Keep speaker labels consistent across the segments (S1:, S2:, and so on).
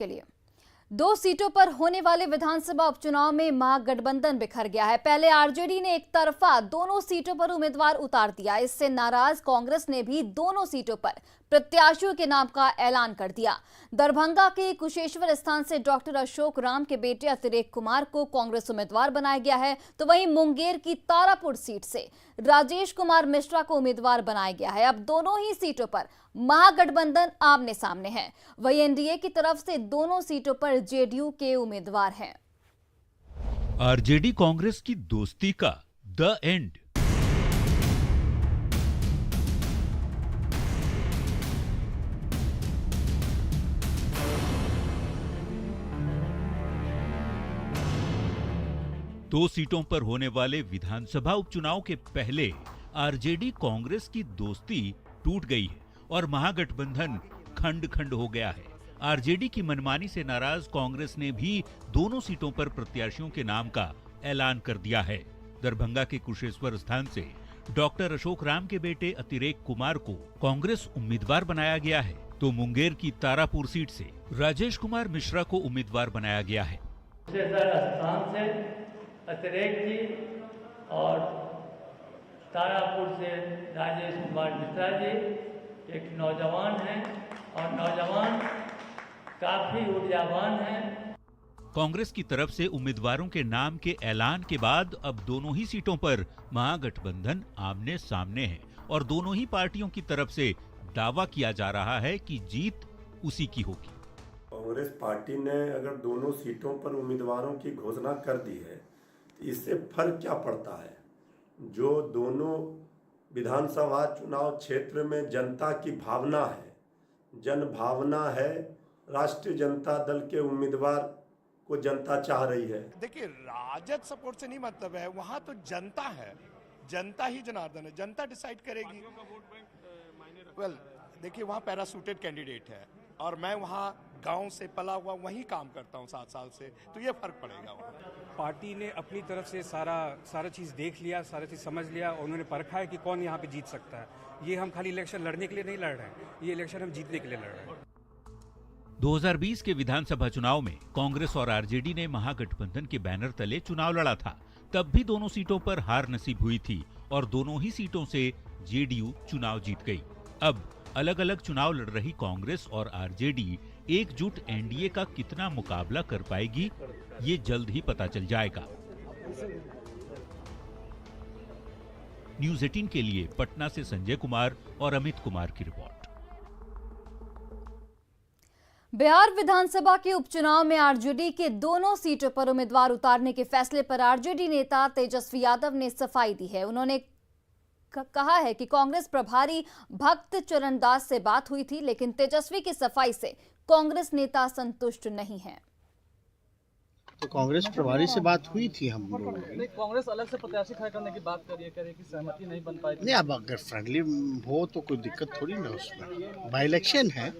S1: के लिए 2 सीटों पर होने वाले विधानसभा उपचुनाव में महागठबंधन बिखर गया है। पहले आरजेडी ने एक तरफा दोनों सीटों पर उम्मीदवार उतार दिया। इससे नाराज कांग्रेस ने भी दोनों सीटों पर प्रत्याशियों के नाम का ऐलान कर दिया। दरभंगा के कुशेश्वर स्थान से डॉक्टर अशोक राम के बेटे अतिरेक कुमार को कांग्रेस उम्मीदवार बनाया गया है, तो वहीं मुंगेर की तारापुर सीट से राजेश कुमार मिश्रा को उम्मीदवार बनाया गया है। अब दोनों ही सीटों पर महागठबंधन आमने सामने है। वहीं एनडीए की तरफ से दोनों सीटों पर जेडीयू के उम्मीदवार हैं।
S2: आरजेडी कांग्रेस की दोस्ती का द एंड। दो सीटों पर होने वाले विधानसभा उपचुनाव के पहले आरजेडी कांग्रेस की दोस्ती टूट गई है और महागठबंधन खंड खंड हो गया है। आरजेडी की मनमानी से नाराज कांग्रेस ने भी दोनों सीटों पर प्रत्याशियों के नाम का ऐलान कर दिया है। दरभंगा के कुशेश्वर स्थान से डॉक्टर अशोक राम के बेटे अतिरेक कुमार को कांग्रेस उम्मीदवार बनाया गया है, तो मुंगेर की तारापुर सीट से राजेश कुमार मिश्रा को उम्मीदवार बनाया गया है।
S3: स्थान से अतिरेक जी और तारापुर से राजेश कुमार मिश्रा जी एक नौजवान हैं और नौजवान काफी ऊर्जावान हैं।
S2: कांग्रेस की तरफ से उम्मीदवारों के नाम के ऐलान के बाद अब दोनों ही सीटों पर महागठबंधन आमने सामने है और दोनों ही पार्टियों की तरफ से दावा किया जा रहा है कि जीत उसी की होगी।
S4: कांग्रेस पार्टी ने अगर दोनों सीटों पर उम्मीदवारों की घोषणा कर दी है, इससे फर्क क्या पड़ता है? जो दोनों विधानसभा चुनाव क्षेत्र में जनता की भावना है, जन भावना है, राष्ट्रीय जनता दल के उम्मीदवार को जनता चाह रही है।
S5: देखिए, राजद सपोर्ट से नहीं मतलब है, वहाँ तो जनता है, जनता ही जनार्दन है, जनता डिसाइड करेगी। वेल, देखिए वहाँ पैरासूटेड कैंडिडेट है और मैं वहाँ गांव से पला हुआ वहीं काम करता हूँ 7 साल से, तो ये फर्क पड़ेगा वहाँ।
S6: पार्टी ने अपनी तरफ से सारा चीज़ देख लिया, सारा चीज़ समझ लिया और उन्होंने परखा है कि कौन यहाँ पे जीत सकता है। ये हम खाली इलेक्शन लड़ने के लिए नहीं लड़ रहे हैं, ये इलेक्शन हम जीतने के लिए लड़ रहे हैं।
S2: 2020 के विधानसभा चुनाव में कांग्रेस और आरजेडी ने महागठबंधन के बैनर तले चुनाव लड़ा था। तब भी दोनों सीटों पर हार नसीब हुई थी और दोनों ही सीटों से जेडीयू चुनाव जीत गई। अब अलग अलग चुनाव लड़ रही कांग्रेस और आरजेडी एकजुट एनडीए का कितना मुकाबला कर पाएगी, ये जल्द ही पता चल जाएगा। न्यूज़ 18 के लिए पटना से संजय कुमार और अमित कुमार की रिपोर्ट।
S1: बिहार विधानसभा के उपचुनाव में आरजेडी के दोनों सीटों पर उम्मीदवार उतारने के फैसले पर आरजेडी नेता तेजस्वी यादव ने सफाई दी है। उन्होंने कहा है कि कांग्रेस प्रभारी भक्त चरण दास से बात हुई थी, लेकिन तेजस्वी की सफाई से कांग्रेस नेता संतुष्ट नहीं है।
S7: तो कांग्रेस प्रभारी से बात हुई थी हम लोगों ने।
S8: कांग्रेस अलग से प्रत्याशी खड़ा करने की बात करे कि सहमति नहीं बन पाई।
S7: नहीं, अब अगर फ्रेंडली हो तो कोई दिक्कत थोड़ी ना उसमें, बाई इलेक्शन है।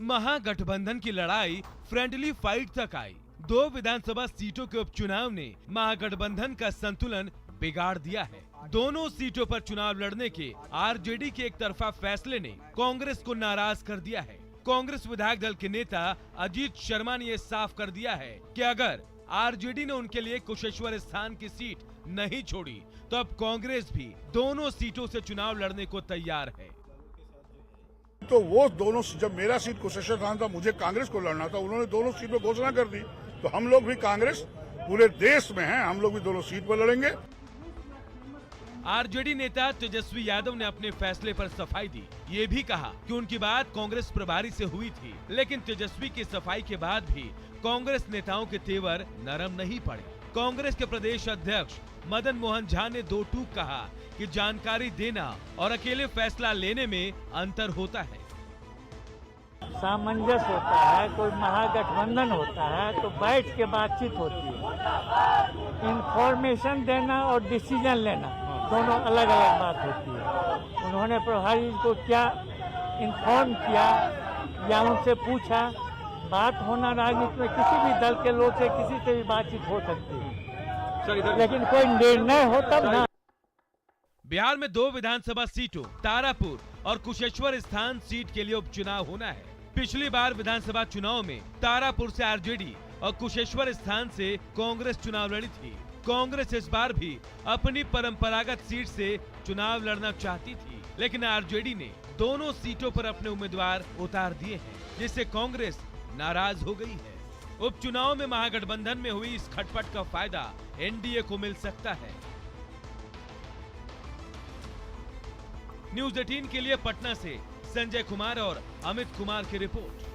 S9: महागठबंधन की लड़ाई फ्रेंडली फाइट तक आई। 2 विधानसभा सीटों के उपचुनाव ने महागठबंधन का संतुलन बिगाड़ दिया है। दोनों सीटों पर चुनाव लड़ने के आरजेडी के एक तरफा फैसले ने कांग्रेस को नाराज कर दिया है। कांग्रेस विधायक दल के नेता अजीत शर्मा ने ये साफ कर दिया है कि अगर आरजेडी ने उनके लिए कुशेश्वर स्थान की सीट नहीं छोड़ी तो अब कांग्रेस भी दोनों सीटों से चुनाव लड़ने को तैयार है।
S5: तो वो दोनों, जब मेरा सीट कुशेश्वर स्थान था, मुझे कांग्रेस को लड़ना था, उन्होंने दोनों सीट पर घोषणा कर दी, तो हम लोग भी कांग्रेस पूरे देश में हैं, हम लोग भी दोनों सीट पर लड़ेंगे।
S9: आरजेडी नेता तेजस्वी यादव ने अपने फैसले पर सफाई दी। ये भी कहा कि उनकी बात कांग्रेस प्रभारी से हुई थी, लेकिन तेजस्वी की सफाई के बाद भी कांग्रेस नेताओं के तेवर नरम नहीं पड़े। कांग्रेस के प्रदेश अध्यक्ष मदन मोहन झा ने 2 टूक कहा कि जानकारी देना और अकेले फैसला लेने में अंतर होता है।
S3: सामंजस्य होता है, कोई महागठबंधन होता है तो बैठ के बातचीत होती है। इंफॉर्मेशन देना और डिसीजन लेना दोनों अलग अलग बात होती है। उन्होंने प्रभारी को क्या इन्फॉर्म किया या उनसे पूछा बात होना राजनीति में किसी भी दल के लोग से किसी से भी बातचीत हो सकती है, लेकिन कोई निर्णय हो तब ना।
S9: बिहार में 2 विधानसभा सीटों तारापुर और कुशेश्वर स्थान सीट के लिए उपचुनाव होना है। पिछली बार विधानसभा चुनाव में तारापुर से आरजेडी और कुशेश्वर स्थान से कांग्रेस चुनाव लड़ी थी। कांग्रेस इस बार भी अपनी परंपरागत सीट से चुनाव लड़ना चाहती थी, लेकिन आरजेडी ने दोनों सीटों पर अपने उम्मीदवार उतार दिए हैं, जिससे कांग्रेस नाराज हो गई है। उपचुनाव में महागठबंधन में हुई इस खटपट का फायदा एनडीए को मिल सकता है। न्यूज़ 18 के लिए पटना से संजय कुमार और अमित कुमार की रिपोर्ट।